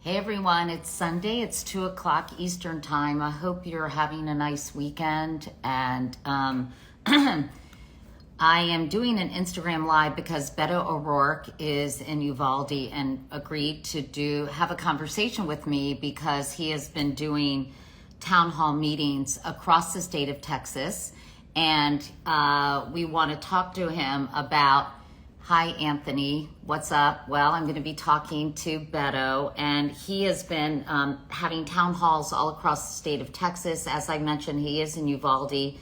Hey everyone, it's Sunday. It's 2 o'clock Eastern Time. I hope you're having a nice weekend. And I am doing an Instagram Live because Beto O'Rourke is in Uvalde and agreed to have a conversation with me because he has been doing town hall meetings across the state of Texas. And we want to talk to him about. Hi, Anthony. What's up? Well, I'm going to be talking to Beto, and he has been having town halls all across the state of Texas. As I mentioned, he is in Uvalde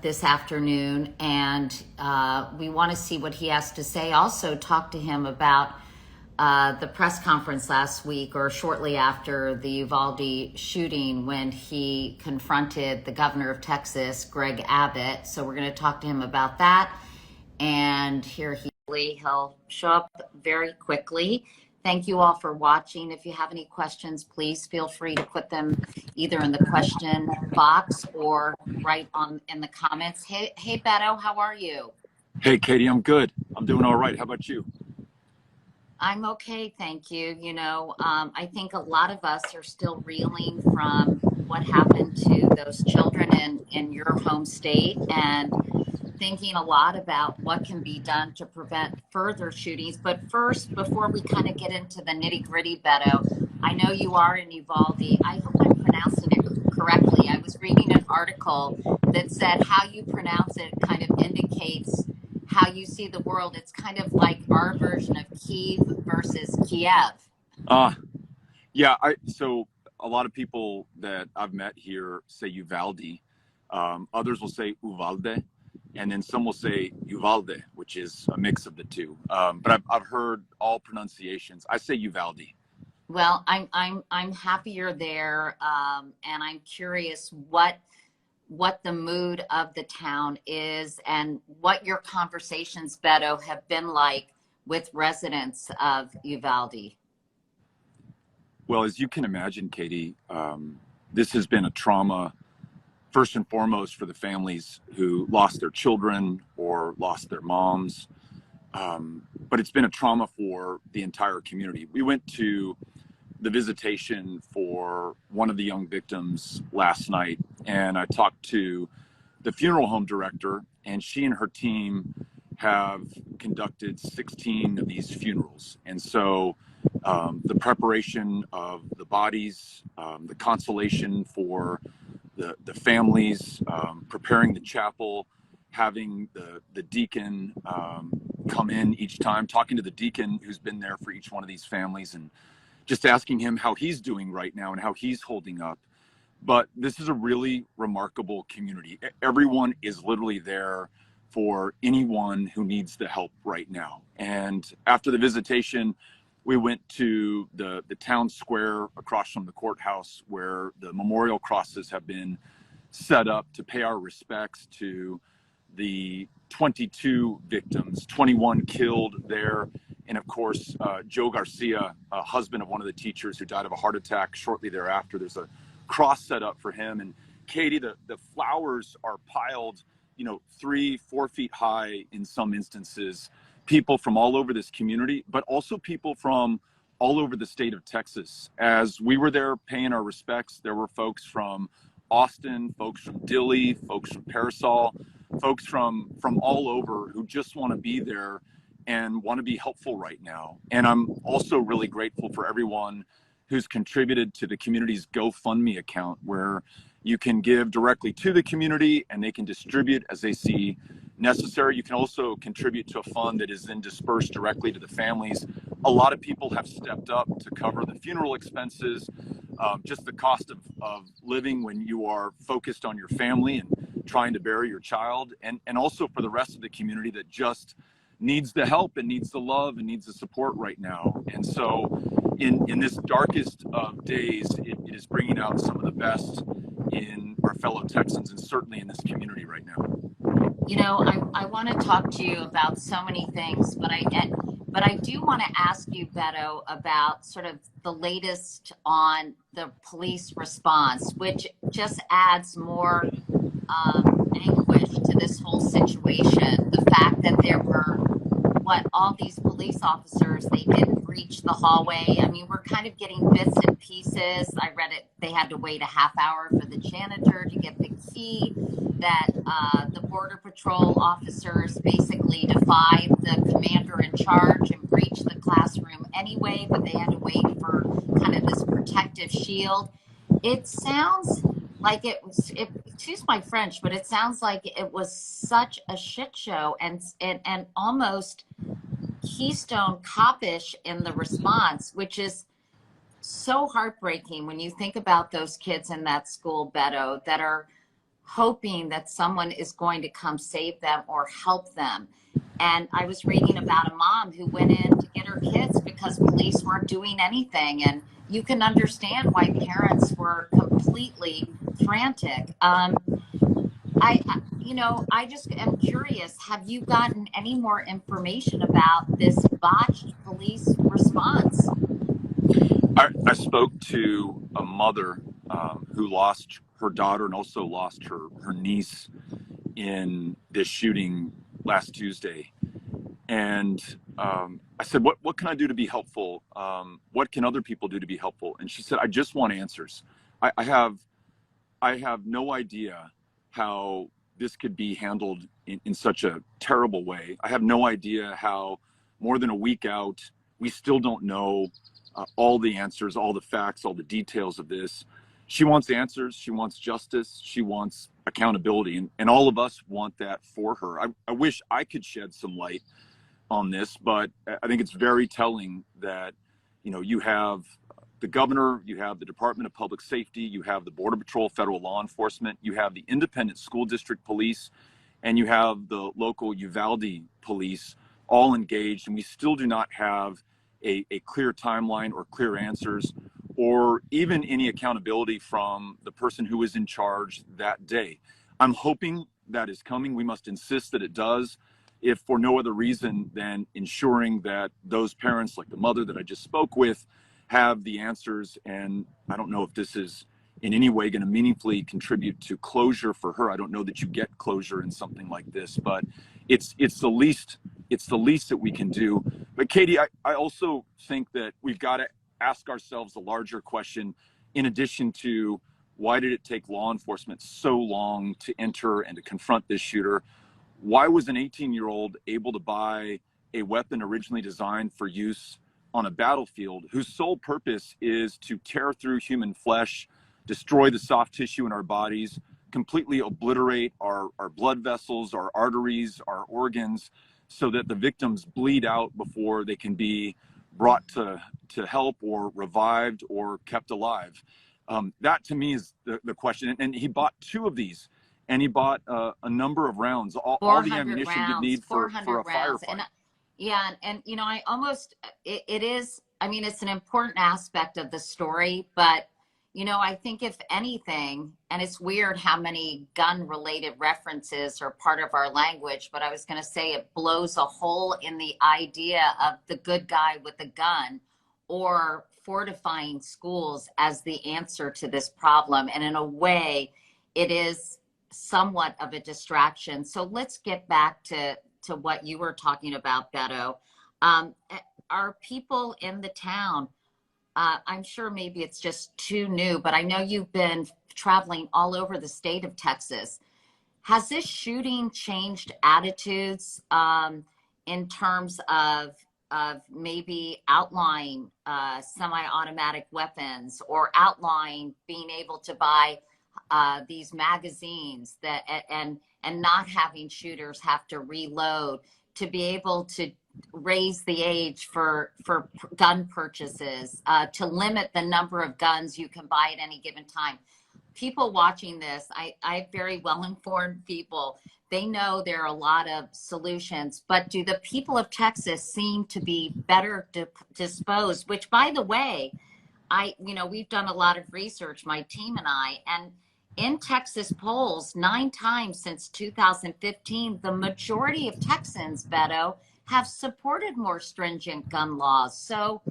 this afternoon, and we want to see what he has to say. Also, talk to him about the press conference last week or shortly after the Uvalde shooting when he confronted the governor of Texas, Greg Abbott. So we're going to talk to him about that. And he'll show up very quickly. Thank you all for watching. If you have any questions, please feel free to put them either in the question box or right in the comments. Hey, Beto, how are you? Hey, Katie, I'm good. I'm doing all right. How about you? I'm okay, thank you. I think a lot of us are still reeling from what happened to those children in your home state, and thinking a lot about what can be done to prevent further shootings. But first, before we kind of get into the nitty gritty, Beto, I know you are in Uvalde. I hope I'm pronouncing it correctly. I was reading an article that said how you pronounce it kind of indicates how you see the world. It's kind of like our version of Kiev versus Kiev. Yeah. So a lot of people that I've met here say Uvalde. Others will say Uvalde. And then some will say Uvalde, which is a mix of the two. But I've heard all pronunciations. I say Uvalde. Well, I'm happy you're there, and I'm curious what the mood of the town is and what your conversations, Beto, have been like with residents of Uvalde. Well, as you can imagine, Katie, this has been a trauma. First and foremost for the families who lost their children or lost their moms. But it's been a trauma for the entire community. We went to the visitation for one of the young victims last night, and I talked to the funeral home director, and she and her team have conducted 16 of these funerals. And so the preparation of the bodies, the consolation for the families, preparing the chapel, having the deacon come in each time, talking to the deacon who's been there for each one of these families, and just asking him how he's doing right now and how he's holding up. But this is a really remarkable community. Everyone is literally there for anyone who needs the help right now. And after the visitation, we went to the town square across from the courthouse where the memorial crosses have been set up to pay our respects to the 22 victims, 21 killed there. And of course, Joe Garcia, husband of one of the teachers who died of a heart attack shortly thereafter. There's a cross set up for him. And Katie, the flowers are piled, 3-4 feet high in some instances. People from all over this community, but also people from all over the state of Texas. As we were there paying our respects, there were folks from Austin, folks from Dilley, folks from Parasol, folks from all over who just want to be there and want to be helpful right now. And I'm also really grateful for everyone who's contributed to the community's GoFundMe account, where you can give directly to the community and they can distribute as they see necessary. You can also contribute to a fund that is then dispersed directly to the families. A lot of people have stepped up to cover the funeral expenses, just the cost of living when you are focused on your family and trying to bury your child, and also for the rest of the community that just needs the help and needs the love and needs the support right now. And so in this darkest of days, it is bringing out some of the best in our fellow Texans and certainly in this community right now. I want to talk to you about so many things, but I do want to ask you, Beto, about sort of the latest on the police response, which just adds more anguish to this whole situation. The fact that there were all these police officers, they didn't breach the hallway. I mean, we're kind of getting bits and pieces. I read it. They had to wait a half hour for the janitor to get the key, that the Border Patrol officers basically defied the commander in charge and breached the classroom anyway, but they had to wait for kind of this protective shield. It sounds like excuse my French, but it sounds like it was such a shit show, and almost Keystone Copish in the response, which is so heartbreaking when you think about those kids in that school, Beto, that are hoping that someone is going to come save them or help them. And I was reading about a mom who went in to get her kids because police weren't doing anything. And you can understand why parents were completely frantic. I just am curious, have you gotten any more information about this botched police response? I spoke to a mother who lost her daughter and also lost her niece in this shooting last Tuesday. And I said, what can I do to be helpful? What can other people do to be helpful? And she said, I just want answers. I have no idea how this could be handled in such a terrible way. I have no idea how more than a week out, we still don't know all the answers, all the facts, all the details of this. She wants answers. She wants justice. She wants accountability. And all of us want that for her. I wish I could shed some light on this, but I think it's very telling that, you have the governor, you have the Department of Public Safety, you have the Border Patrol, federal law enforcement, you have the independent school district police, and you have the local Uvalde police all engaged. And we still do not have a clear timeline or clear answers, or even any accountability from the person who was in charge that day. I'm hoping that is coming. We must insist that it does, if for no other reason than ensuring that those parents, like the mother that I just spoke with, have the answers. And I don't know if this is in any way going to meaningfully contribute to closure for her. I don't know that you get closure in something like this, but it's the least that we can do. But Katie, I also think that we've got to ask ourselves a larger question, in addition to why did it take law enforcement so long to enter and to confront this shooter? Why was an 18-year-old able to buy a weapon originally designed for use on a battlefield whose sole purpose is to tear through human flesh, destroy the soft tissue in our bodies, completely obliterate our blood vessels, our arteries, our organs, so that the victims bleed out before they can be brought to help or revived or kept alive? That to me is the question. And he bought two of these, and he bought a number of rounds, all the ammunition rounds, you'd need for a rounds. firefight. And it is, I mean, it's an important aspect of the story, but I think if anything, and it's weird how many gun related references are part of our language, but I was going to say it blows a hole in the idea of the good guy with a gun or fortifying schools as the answer to this problem. And in a way, it is somewhat of a distraction. So let's get back to what you were talking about, Beto. Are people in the town, I'm sure maybe it's just too new, but I know you've been traveling all over the state of Texas. Has this shooting changed attitudes in terms of maybe outlawing semi-automatic weapons, or outlawing being able to buy these magazines that and not having shooters have to reload, to be able to raise the age for gun purchases, to limit the number of guns you can buy at any given time? People watching this, I have very well-informed people. They know there are a lot of solutions, but do the people of Texas seem to be better disposed? Which, by the way, we've done a lot of research, my team and I, and in Texas polls, 9 times since 2015, the majority of Texans, Beto, have supported more stringent gun laws. So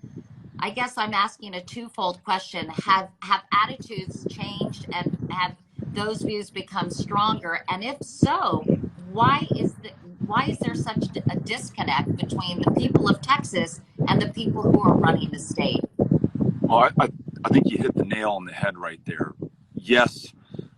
I guess I'm asking a twofold question. Have attitudes changed, and have those views become stronger? And if so, why is there such a disconnect between the people of Texas and the people who are running the state? Well, I think you hit the nail on the head right there. Yes,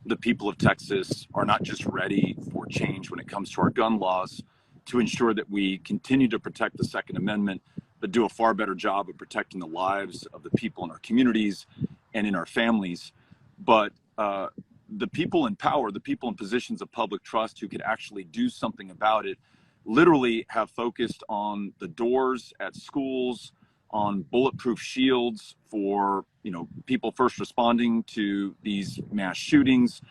the people of Texas are not just ready for change when it comes to our gun laws to ensure that we continue to protect the Second Amendment, but do a far better job of protecting the lives of the people in our communities and in our families. But the people in power, the people in positions of public trust who could actually do something about it, literally have focused on the doors at schools, on bulletproof shields for people first responding to these mass shootings.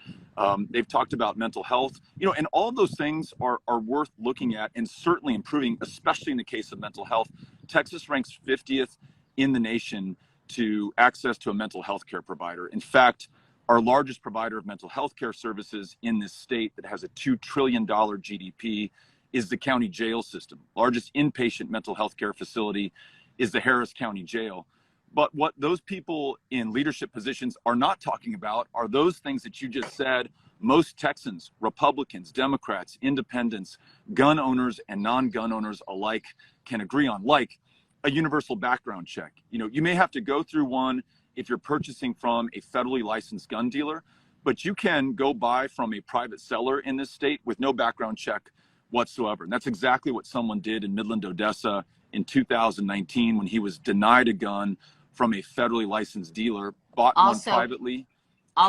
They've talked about mental health, and all of those things are worth looking at and certainly improving, especially in the case of mental health. Texas ranks 50th in the nation to access to a mental health care provider. In fact, our largest provider of mental health care services in this state that has a $2 trillion GDP is the county jail system. Largest inpatient mental health care facility is the Harris County Jail. But what those people in leadership positions are not talking about are those things that you just said most Texans, Republicans, Democrats, independents, gun owners and non-gun owners alike can agree on, like a universal background check. You may have to go through one if you're purchasing from a federally licensed gun dealer, but you can go buy from a private seller in this state with no background check whatsoever. And that's exactly what someone did in Midland, Odessa in 2019 when he was denied a gun from a federally licensed dealer, bought one privately,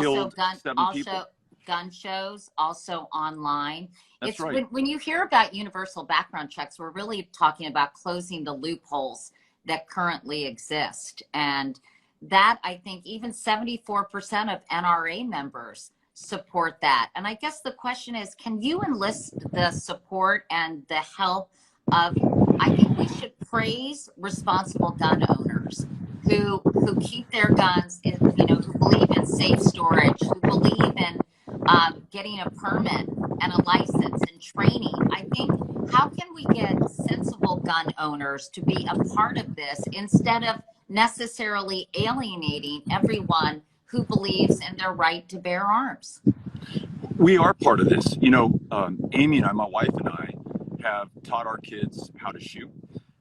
killed 7 people. Gun shows, also online. That's right. When you hear about universal background checks, we're really talking about closing the loopholes that currently exist. And that, I think, even 74% of NRA members support that. And I guess the question is, can you enlist the support and the help of, I think we should praise responsible gun owners who keep their guns, who believe in safe storage, who believe in getting a permit and a license and training. I think, how can we get sensible gun owners to be a part of this instead of necessarily alienating everyone who believes in their right to bear arms? We are part of this. Amy and I, my wife and I, have taught our kids how to shoot,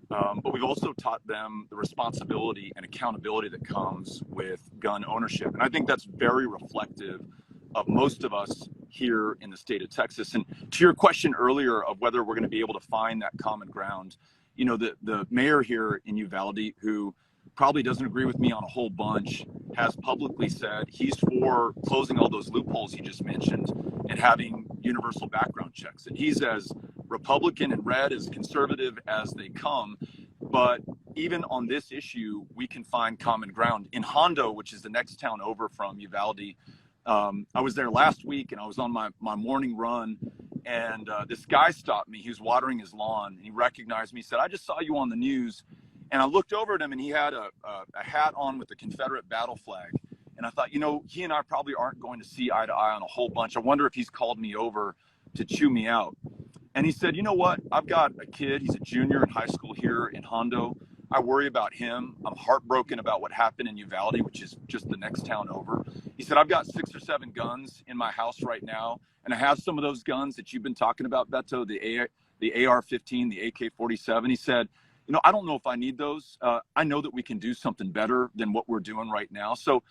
but we've also taught them the responsibility and accountability that comes with gun ownership. And I think that's very reflective of most of us here in the state of Texas. And to your question earlier of whether we're going to be able to find that common ground, the mayor here in Uvalde, who probably doesn't agree with me on a whole bunch, has publicly said he's for closing all those loopholes you just mentioned and having universal background checks. And he's as Republican and red, as conservative as they come. But even on this issue, we can find common ground. In Hondo, which is the next town over from Uvalde, I was there last week and I was on my morning run, and this guy stopped me. He was watering his lawn and he recognized me. He said, "I just saw you on the news." And I looked over at him and he had a hat on with the Confederate battle flag. And I thought, he and I probably aren't going to see eye to eye on a whole bunch. I wonder if he's called me over to chew me out. And he said, "You know what? I've got a kid. He's a junior in high school here in Hondo. I worry about him. I'm heartbroken about what happened in Uvalde, which is just the next town over." He said, "I've got 6 or 7 guns in my house right now. And I have some of those guns that you've been talking about, Beto, the AR-15, the AK-47. He said, I don't know if I need those. I know that we can do something better than what we're doing right now." So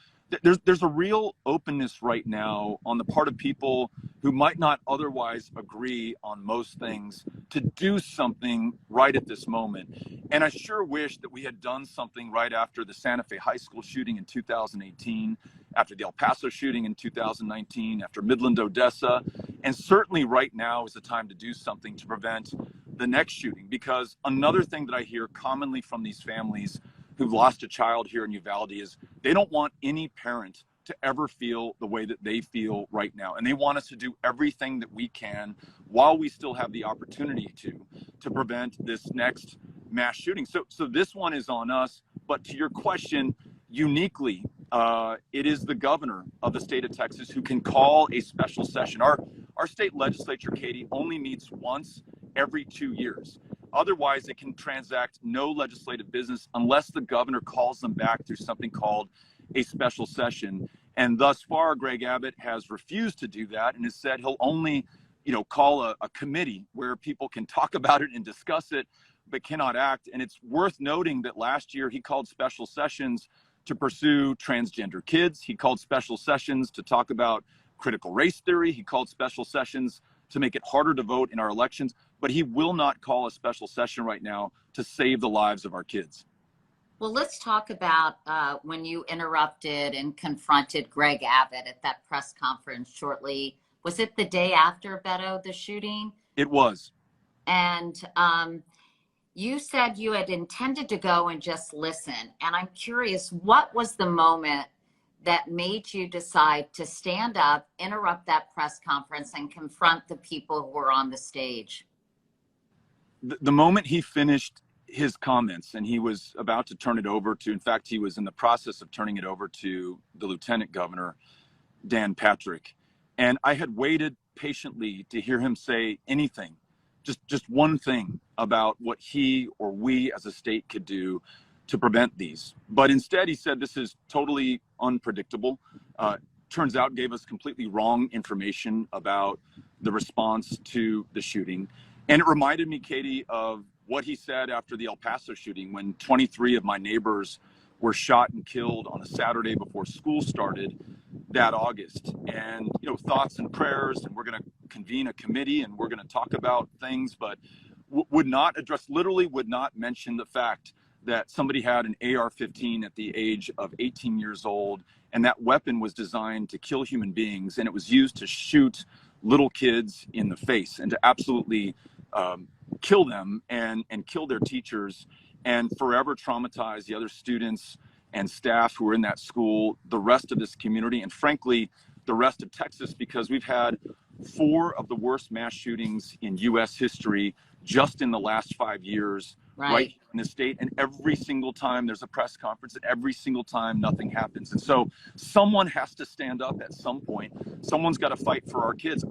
there's a real openness right now on the part of people who might not otherwise agree on most things to do something right at this moment. And I sure wish that we had done something right after the Santa Fe High School shooting in 2018, after the El Paso shooting in 2019, after Midland, Odessa. And certainly right now is the time to do something to prevent the next shooting. Because another thing that I hear commonly from these families who've lost a child here in Uvalde is they don't want any parent to ever feel the way that they feel right now. And they want us to do everything that we can while we still have the opportunity to prevent this next mass shooting. So this one is on us. But to your question, uniquely, it is the governor of the state of Texas who can call a special session. Our state legislature, Katie, only meets once every 2 years. Otherwise, it can transact no legislative business unless the governor calls them back through something called a special session. And thus far, Greg Abbott has refused to do that and has said he'll only, call a committee where people can talk about it and discuss it. but cannot act. And it's worth noting that last year he called special sessions to pursue transgender kids. He called special sessions to talk about critical race theory. He called special sessions to make it harder to vote in our elections, but he will not call a special session right now to save the lives of our kids. Well, let's talk about when you interrupted and confronted Greg Abbott at that press conference shortly. Was it the day after, Beto, the shooting? It was. And you said you had intended to go and just listen. And I'm curious, what was the moment that made you decide to stand up, interrupt that press conference, and confront the people who were on the stage? The moment he finished his comments and he was about to turn it over to, in fact, he was in the process of turning it over to the Lieutenant Governor, Dan Patrick. And I had waited patiently to hear him say anything, just one thing about what he or we as a state could do to prevent these. But instead, he said this is totally unpredictable. Turns out gave us completely wrong information about the response to the shooting. And it reminded me, Katie, of what he said after the El Paso shooting, when 23 of my neighbors were shot and killed on a Saturday before school started that August. And, you know, thoughts and prayers, and we're going to convene a committee and we're going to talk about things, but would not address, literally would not mention the fact that somebody had an AR-15 at the age of 18 years old, and that weapon was designed to kill human beings, and it was used to shoot little kids in the face and to absolutely kill them and kill their teachers and forever traumatize the other students and staff who were in that school, the rest of this community, and frankly, the rest of Texas, because we've had 4 of the worst mass shootings in U.S. history just in the last 5 years, right in the state. And every single time there's a press conference, and every single time nothing happens. And so someone has to stand up at some point. Someone's got to fight for our kids.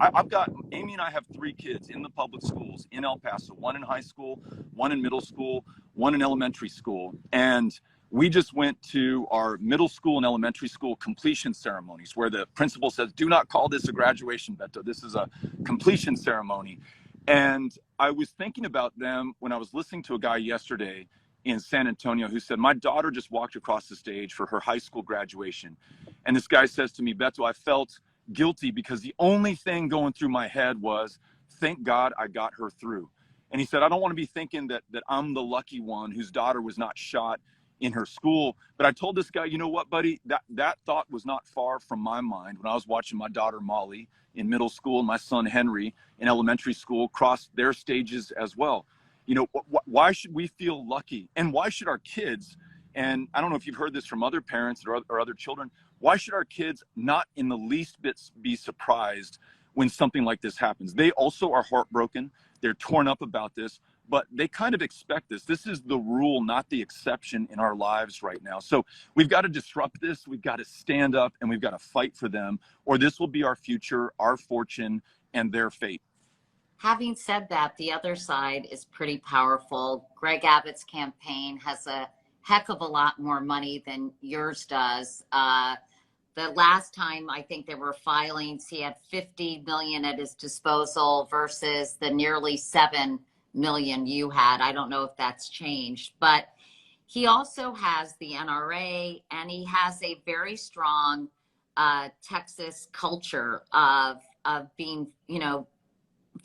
Amy and I have 3 kids in the public schools in El Paso, 1 in high school, 1 in middle school, 1 in elementary school. And we just went to our middle school and elementary school completion ceremonies where the principal says, do not call this a graduation, Beto. This is a completion ceremony. And I was thinking about them when I was listening to a guy yesterday in San Antonio who said, my daughter just walked across the stage for her high school graduation. And this guy says to me, Beto, I felt guilty because the only thing going through my head was, thank God I got her through. And he said, I don't want to be thinking that I'm the lucky one whose daughter was not shot in her school. But I told this guy, you know what, buddy, that thought was not far from my mind when I was watching my daughter Molly in middle school and my son Henry in elementary school cross their stages as well. You know, why should we feel lucky? And why should our kids, and I don't know if you've heard this from other parents or other children, why should our kids not in the least bit be surprised when something like this happens? They also are heartbroken. They're torn up about this, but they kind of expect this. This is the rule, not the exception in our lives right now. So we've got to disrupt this. We've got to stand up and we've got to fight for them, or this will be our future, our fortune, and their fate. Having said that, the other side is pretty powerful. Greg Abbott's campaign has a heck of a lot more money than yours does. The last time I think there were filings, he had 50 million at his disposal versus the nearly 7 million you had. I don't know if that's changed, but he also has the NRA, and he has a very strong Texas culture of being, you know,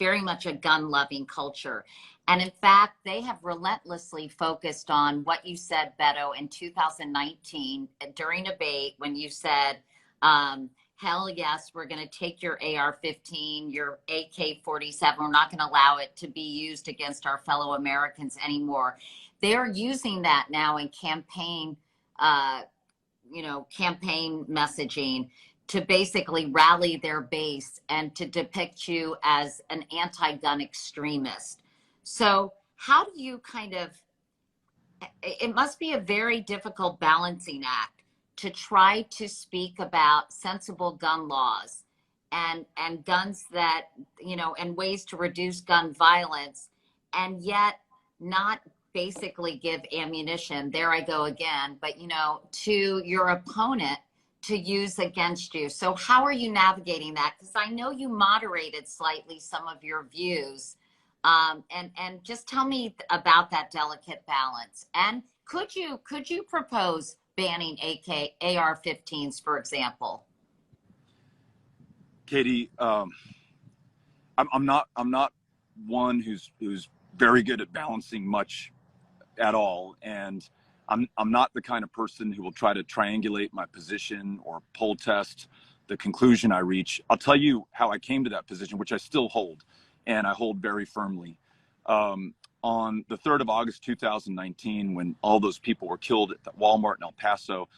very much a gun-loving culture. And in fact, they have relentlessly focused on what you said, Beto, in 2019 during debate when you said, hell yes, we're going to take your AR-15, your AK-47. We're not going to allow it to be used against our fellow Americans anymore. They're using that now in campaign, campaign messaging to basically rally their base and to depict you as an anti-gun extremist. So how do you it must be a very difficult balancing act to try to speak about sensible gun laws and guns that, and ways to reduce gun violence, and yet not basically give ammunition, there I go again, but, to your opponent to use against you. So how are you navigating that? Because I know you moderated slightly some of your views And just tell me about that delicate balance. And could you propose banning AR-15s, for example? Katie, I'm not one who's very good at balancing much at all, and I'm not the kind of person who will try to triangulate my position or poll test the conclusion I reach. I'll tell you how I came to that position, which I still hold, and I hold very firmly. On the 3rd of August 2019, when all those people were killed at the Walmart in El Paso,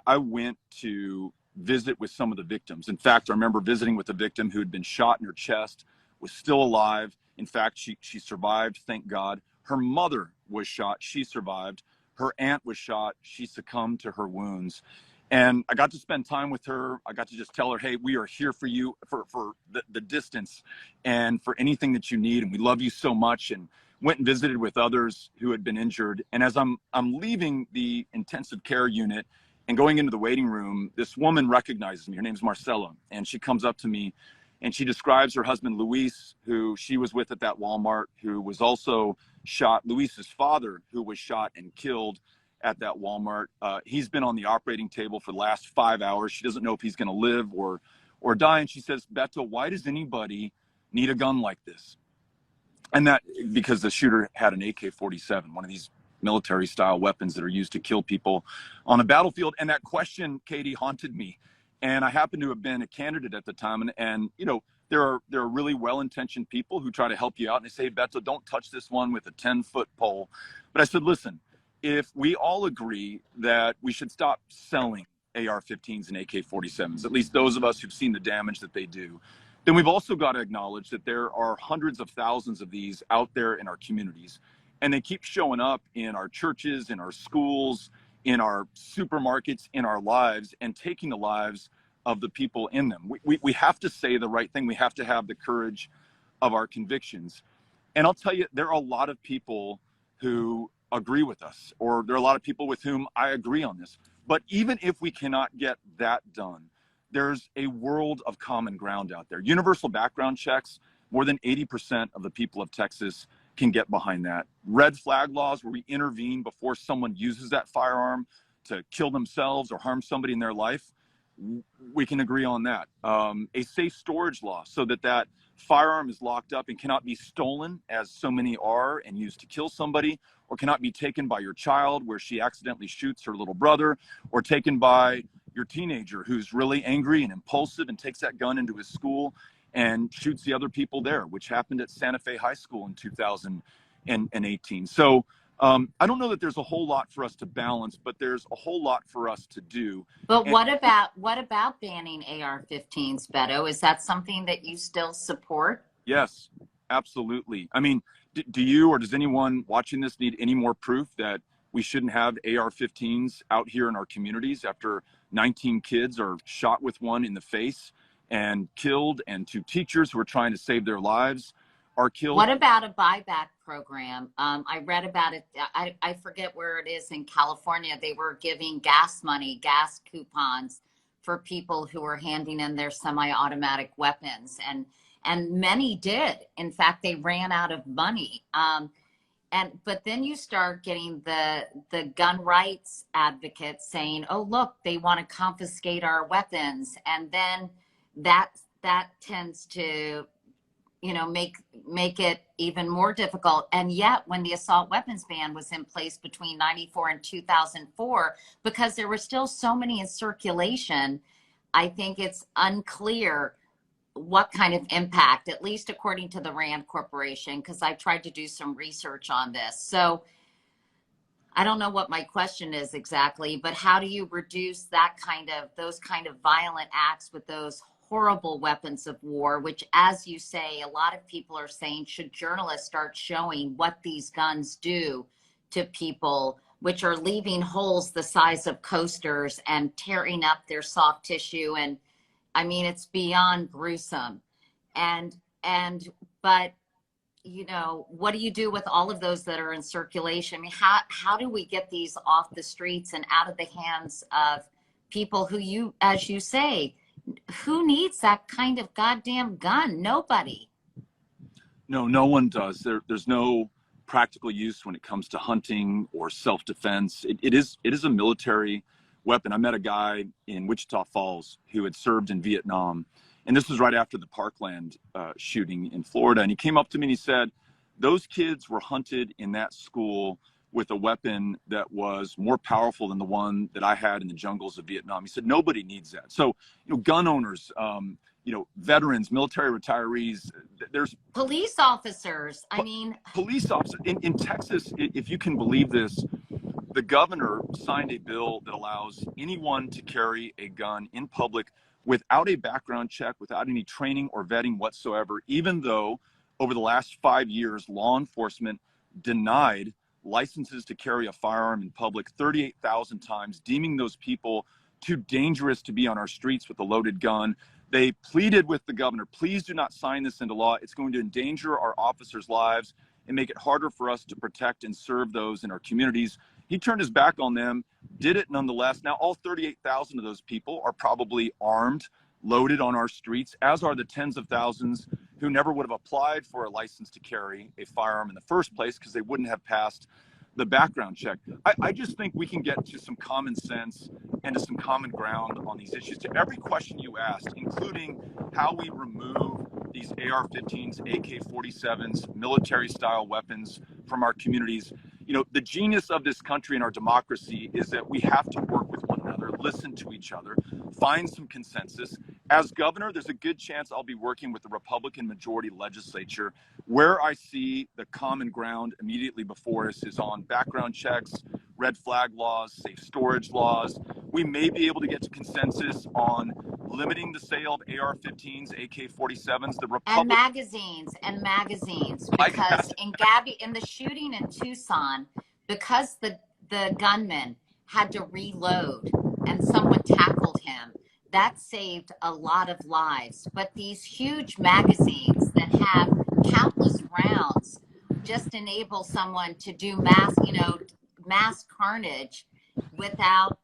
I went to visit with some of the victims. In fact, I remember visiting with a victim who had been shot in her chest, was still alive. In fact, she survived, thank God. Her mother was shot, she survived. Her aunt was shot, she succumbed to her wounds. And I got to spend time with her. I got to just tell her, hey, we are here for you, for the distance and for anything that you need. And we love you so much. And went and visited with others who had been injured. And as I'm leaving the intensive care unit and going into the waiting room, this woman recognizes me. Her name's Marcella. And she comes up to me and she describes her husband, Luis, who she was with at that Walmart, who was also shot. Luis's father, who was shot and killed at that Walmart. He's been on the operating table for the last 5 hours. She doesn't know if he's going to live or die. And she says, Beto, why does anybody need a gun like this? And that because the shooter had an AK-47, one of these military style weapons that are used to kill people on a battlefield. And that question, Katie, haunted me. And I happened to have been a candidate at the time. And you know, there are really well-intentioned people who try to help you out. And they say, Beto, don't touch this one with a 10-foot pole. But I said, listen, if we all agree that we should stop selling AR-15s and AK-47s, at least those of us who've seen the damage that they do, then we've also got to acknowledge that there are hundreds of thousands of these out there in our communities. And they keep showing up in our churches, in our schools, in our supermarkets, in our lives, and taking the lives of the people in them. We have to say the right thing. We have to have the courage of our convictions. And I'll tell you, there are a lot of people who agree with us, or there are a lot of people with whom I agree on this. But even if we cannot get that done, there's a world of common ground out there. Universal background checks, more than 80% of the people of Texas can get behind that. Red flag laws, where we intervene before someone uses that firearm to kill themselves or harm somebody in their life, we can agree on that. A safe storage law, so that that firearm is locked up and cannot be stolen, as so many are, and used to kill somebody, or cannot be taken by your child where she accidentally shoots her little brother, or taken by your teenager who's really angry and impulsive and takes that gun into his school and shoots the other people there, which happened at Santa Fe High School in 2018. So I don't know that there's a whole lot for us to balance, but there's a whole lot for us to do. But what about banning AR-15s, Beto? Is that something that you still support? Yes, absolutely. I mean, do you or does anyone watching this need any more proof that we shouldn't have AR-15s out here in our communities after 19 kids are shot with one in the face and killed, and 2 teachers who are trying to save their lives are killed? What about a buyback program? I read about it. I forget where it is in California. They were giving gas money, gas coupons for people who were handing in their semi-automatic weapons. And many did. In fact, they ran out of money. But then you start getting the gun rights advocates saying, oh, look, they want to confiscate our weapons. And then that tends to, you know, make it even more difficult. And yet when the assault weapons ban was in place between 94 and 2004, because there were still so many in circulation, I think it's unclear what kind of impact, at least according to the Rand Corporation, because I tried to do some research on this. So I don't know what my question is exactly, but how do you reduce those kind of violent acts with those horrible weapons of war, which, as you say, a lot of people are saying, should journalists start showing what these guns do to people, which are leaving holes the size of coasters and tearing up their soft tissue. And I mean, it's beyond gruesome. But you know, what do you do with all of those that are in circulation? I mean, how do we get these off the streets and out of the hands of people who, as you say, who needs that kind of goddamn gun? Nobody. No, no one does. There's no practical use when it comes to hunting or self-defense. It is a military weapon. I met a guy in Wichita Falls who had served in Vietnam, and this was right after the Parkland shooting in Florida. And he came up to me and he said, "Those kids were hunted in that school with a weapon that was more powerful than the one that I had in the jungles of Vietnam." He said, "Nobody needs that." So, gun owners, veterans, military retirees, there's Police officers, I mean, police officers in Texas. If you can believe this, the governor signed a bill that allows anyone to carry a gun in public without a background check, without any training or vetting whatsoever, even though over the last 5 years, law enforcement denied licenses to carry a firearm in public 38,000 times, deeming those people too dangerous to be on our streets with a loaded gun. They pleaded with the governor, please do not sign this into law. It's going to endanger our officers' lives and make it harder for us to protect and serve those in our communities. He turned his back on them, did it nonetheless. Now, all 38,000 of those people are probably armed, loaded on our streets, as are the tens of thousands who never would have applied for a license to carry a firearm in the first place because they wouldn't have passed the background check. I just think we can get to some common sense and to some common ground on these issues. To every question you asked, including how we remove these AR-15s, AK-47s, military-style weapons from our communities. The genius of this country and our democracy is that we have to work with one another, listen to each other, find some consensus. As governor, there's a good chance I'll be working with the Republican majority legislature. Where I see the common ground immediately before us is on background checks, red flag laws, safe storage laws. We may be able to get to consensus on limiting the sale of AR-15s, AK-47s. and magazines, because in the shooting in Tucson, because the gunman had to reload and someone tackled him, that saved a lot of lives. But these huge magazines that have countless rounds just enable someone to do mass carnage without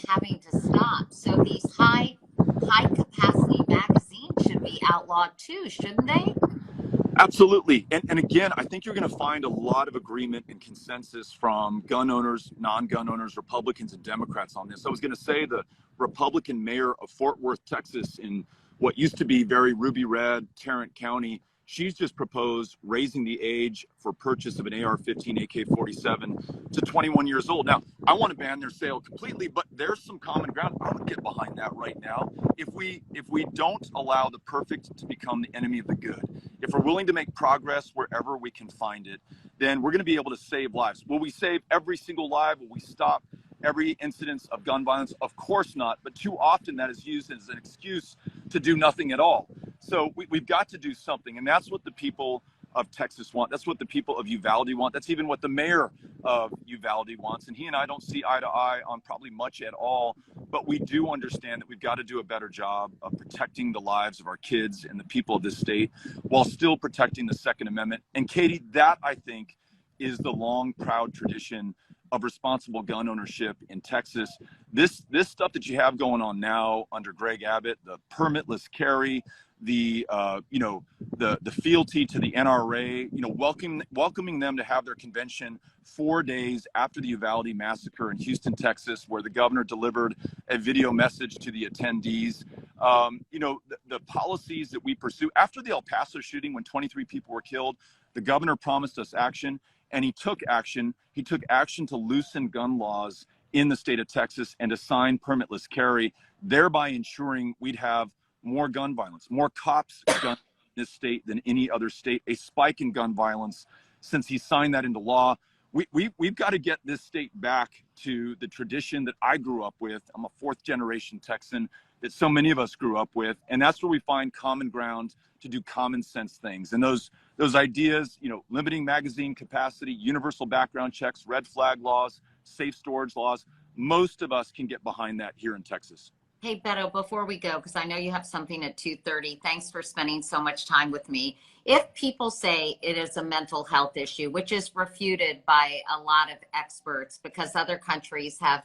having to stop. So these high capacity magazines should be outlawed too, shouldn't they? Absolutely. And again, I think you're going to find a lot of agreement and consensus from gun owners, non-gun owners, Republicans and Democrats on this. I was going to say the Republican mayor of Fort Worth, Texas, in what used to be very ruby red Tarrant County, she's just proposed raising the age for purchase of an AR-15 AK-47 to 21 years old. Now, I want to ban their sale completely, but there's some common ground. I would get behind that right now. If we don't allow the perfect to become the enemy of the good, if we're willing to make progress wherever we can find it, then we're going to be able to save lives. Will we save every single life? Will we stop every incidence of gun violence? Of course not. But too often that is used as an excuse to do nothing at all. So we've got to do something. And that's what the people of Texas want. That's what the people of Uvalde want. That's even what the mayor of Uvalde wants. And he and I don't see eye to eye on probably much at all. But we do understand that we've got to do a better job of protecting the lives of our kids and the people of this state while still protecting the Second Amendment. And Katie, that I think is the long, proud tradition of responsible gun ownership in Texas. This stuff that you have going on now under Greg Abbott, the permitless carry, the fealty to the NRA, welcoming them to have their convention 4 days after the Uvalde massacre in Houston, Texas, where the governor delivered a video message to the attendees. The policies that we pursue after the El Paso shooting, when 23 people were killed, the governor promised us action, and he took action. He took action to loosen gun laws in the state of Texas and to sign permitless carry, thereby ensuring we'd have more gun violence, more cops gun in this state than any other state, a spike in gun violence since he signed that into law. We've got to get this state back to the tradition that I grew up with. I'm a fourth generation Texan that so many of us grew up with. And that's where we find common ground to do common sense things. And those ideas, limiting magazine capacity, universal background checks, red flag laws, safe storage laws, most of us can get behind that here in Texas. Hey, Beto, before we go, because I know you have something at 2:30, thanks for spending so much time with me. If people say it is a mental health issue, which is refuted by a lot of experts because other countries have,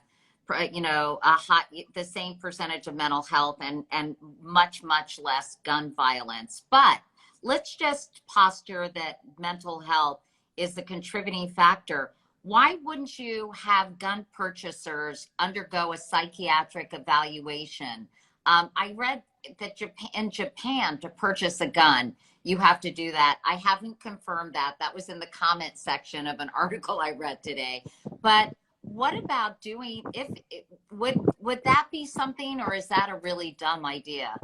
the same percentage of mental health and much, much less gun violence. But let's just posture that mental health is the contributing factor. Why wouldn't you have gun purchasers undergo a psychiatric evaluation? I read that in Japan, to purchase a gun, you have to do that. I haven't confirmed that. That was in the comment section of an article I read today. But what about doing, if would that be something, or is that a really dumb idea?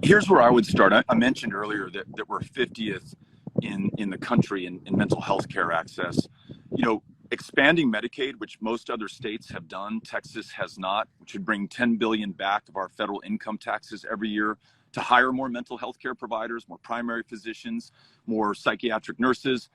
Here's where I would start. I mentioned earlier that we're 50th in the country in mental health care access. You know, expanding Medicaid, which most other states have done, Texas has not, which would bring 10 billion back of our federal income taxes every year to hire more mental health care providers, more primary physicians, more psychiatric nurses.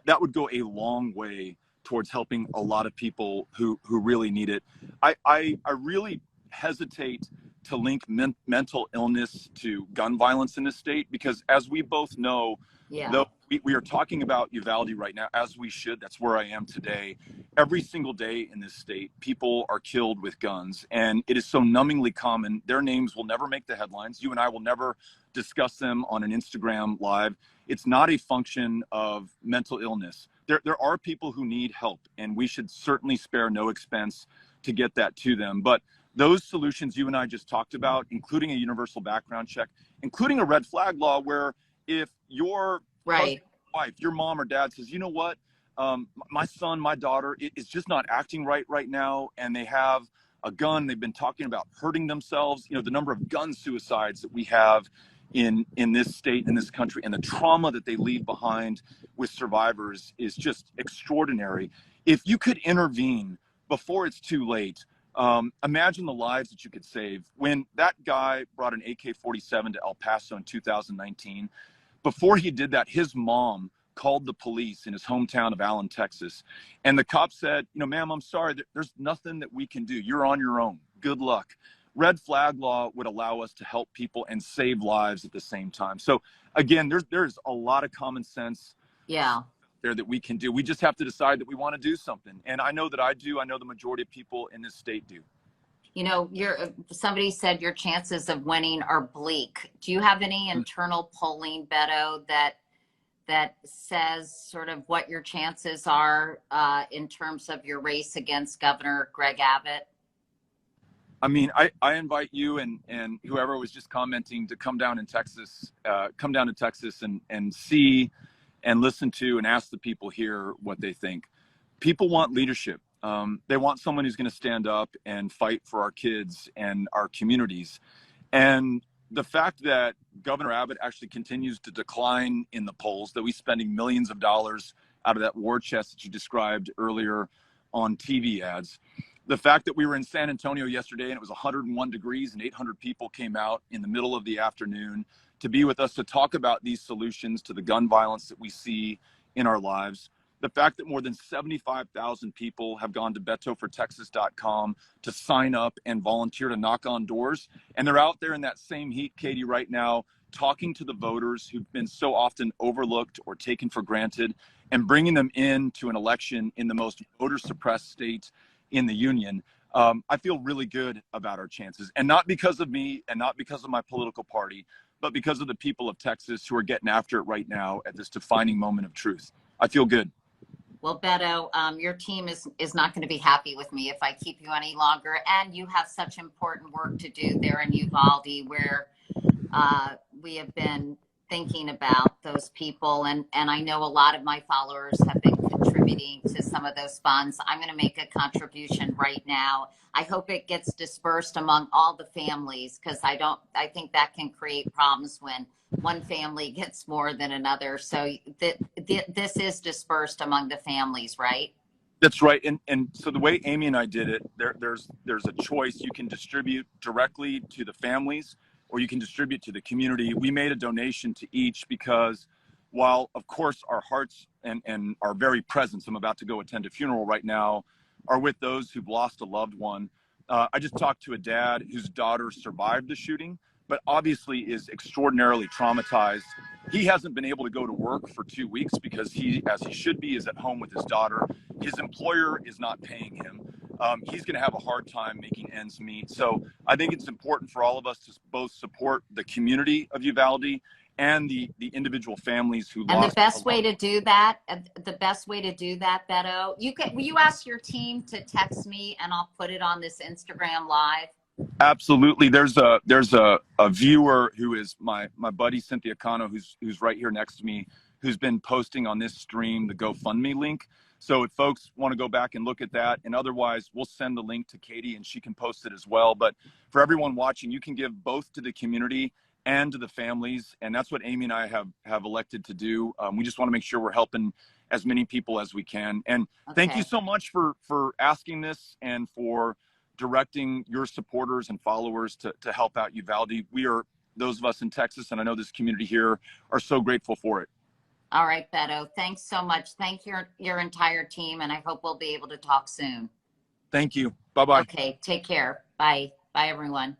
That would go a long way towards helping a lot of people who really need it. I really hesitate to link mental illness to gun violence in this state, because as we both know, Yeah. though we are talking about Uvalde right now, as we should, that's where I am today. Every single day in this state, people are killed with guns, and it is so numbingly common. Their names will never make the headlines. You and I will never discuss them on an Instagram live. It's not a function of mental illness. There are people who need help, and we should certainly spare no expense to get that to them. But those solutions you and I just talked about, including a universal background check, including a red flag law, where if your Right. wife, your mom or dad says, you know what, my son, my daughter is just not acting right now, and they have a gun, they've been talking about hurting themselves. You know, the number of gun suicides that we have in this state, in this country, and the trauma that they leave behind with survivors is just extraordinary. If you could intervene before it's too late, imagine the lives that you could save. When that guy brought an AK-47 to El Paso in 2019, before he did that, his mom called the police in his hometown of Allen, Texas. And the cop said, you know, ma'am, I'm sorry, there's nothing that we can do. You're on your own. Good luck. Red flag law would allow us to help people and save lives at the same time. So again, there's a lot of common sense. Yeah. There that we can do. We just have to decide that we want to do something. And I know that I do. I know the majority of people in this state do. You know, somebody said your chances of winning are bleak. Do you have any internal polling, Beto, that says sort of what your chances are in terms of your race against Governor Greg Abbott? I mean, I invite you and whoever was just commenting to come down to Texas and see and listen to and ask the people here what they think. People want leadership. They want someone who's going to stand up and fight for our kids and our communities. And the fact that Governor Abbott actually continues to decline in the polls, that he's spending millions of dollars out of that war chest that you described earlier on TV ads. The fact that we were in San Antonio yesterday and it was 101 degrees and 800 people came out in the middle of the afternoon to be with us to talk about these solutions to the gun violence that we see in our lives. The fact that more than 75,000 people have gone to betofortexas.com to sign up and volunteer to knock on doors. And they're out there in that same heat, Katie, right now, talking to the voters who've been so often overlooked or taken for granted and bringing them into an election in the most voter suppressed state in the union. I feel really good about our chances, and not because of me and not because of my political party, but because of the people of Texas who are getting after it right now at this defining moment of truth. I feel good. Well, Beto, your team is not going to be happy with me if I keep you any longer. And you have such important work to do there in Uvalde, where we have been thinking about those people. And I know a lot of my followers have been contributing to some of those funds. I'm going to make a contribution right now. I hope it gets dispersed among all the families, because I think that can create problems when one family gets more than another. So this is dispersed among the families, right? That's right. And so the way Amy and I did it, there's a choice. You can distribute directly to the families, or you can distribute to the community. We made a donation to each because while, of course, our hearts and our very presence, I'm about to go attend a funeral right now, are with those who've lost a loved one. I just talked to a dad whose daughter survived the shooting, but obviously is extraordinarily traumatized. He hasn't been able to go to work for 2 weeks because he, as he should be, is at home with his daughter. His employer is not paying him. He's going to have a hard time making ends meet. So I think it's important for all of us to both support the community of Uvalde and the individual families who And the lost a best loved way one. to do that, Beto, will you ask your team to text me and I'll put it on this Instagram live? Absolutely. There's a viewer who is my buddy Cynthia Cano, who's right here next to me, who's been posting on this stream the GoFundMe link. So if folks want to go back and look at that, and otherwise we'll send the link to Katie and she can post it as well. But for everyone watching, you can give both to the community and to the families, and that's what Amy and I have elected to do. We just want to make sure we're helping as many people as we can. And thank you Okay. so much for asking this and for directing your supporters and followers to help out Uvalde. We are, those of us in Texas, and I know this community here, are so grateful for it. All right, Beto. Thanks so much. Thank your entire team, and I hope we'll be able to talk soon. Thank you. Bye-bye. Okay, take care. Bye. Bye, everyone.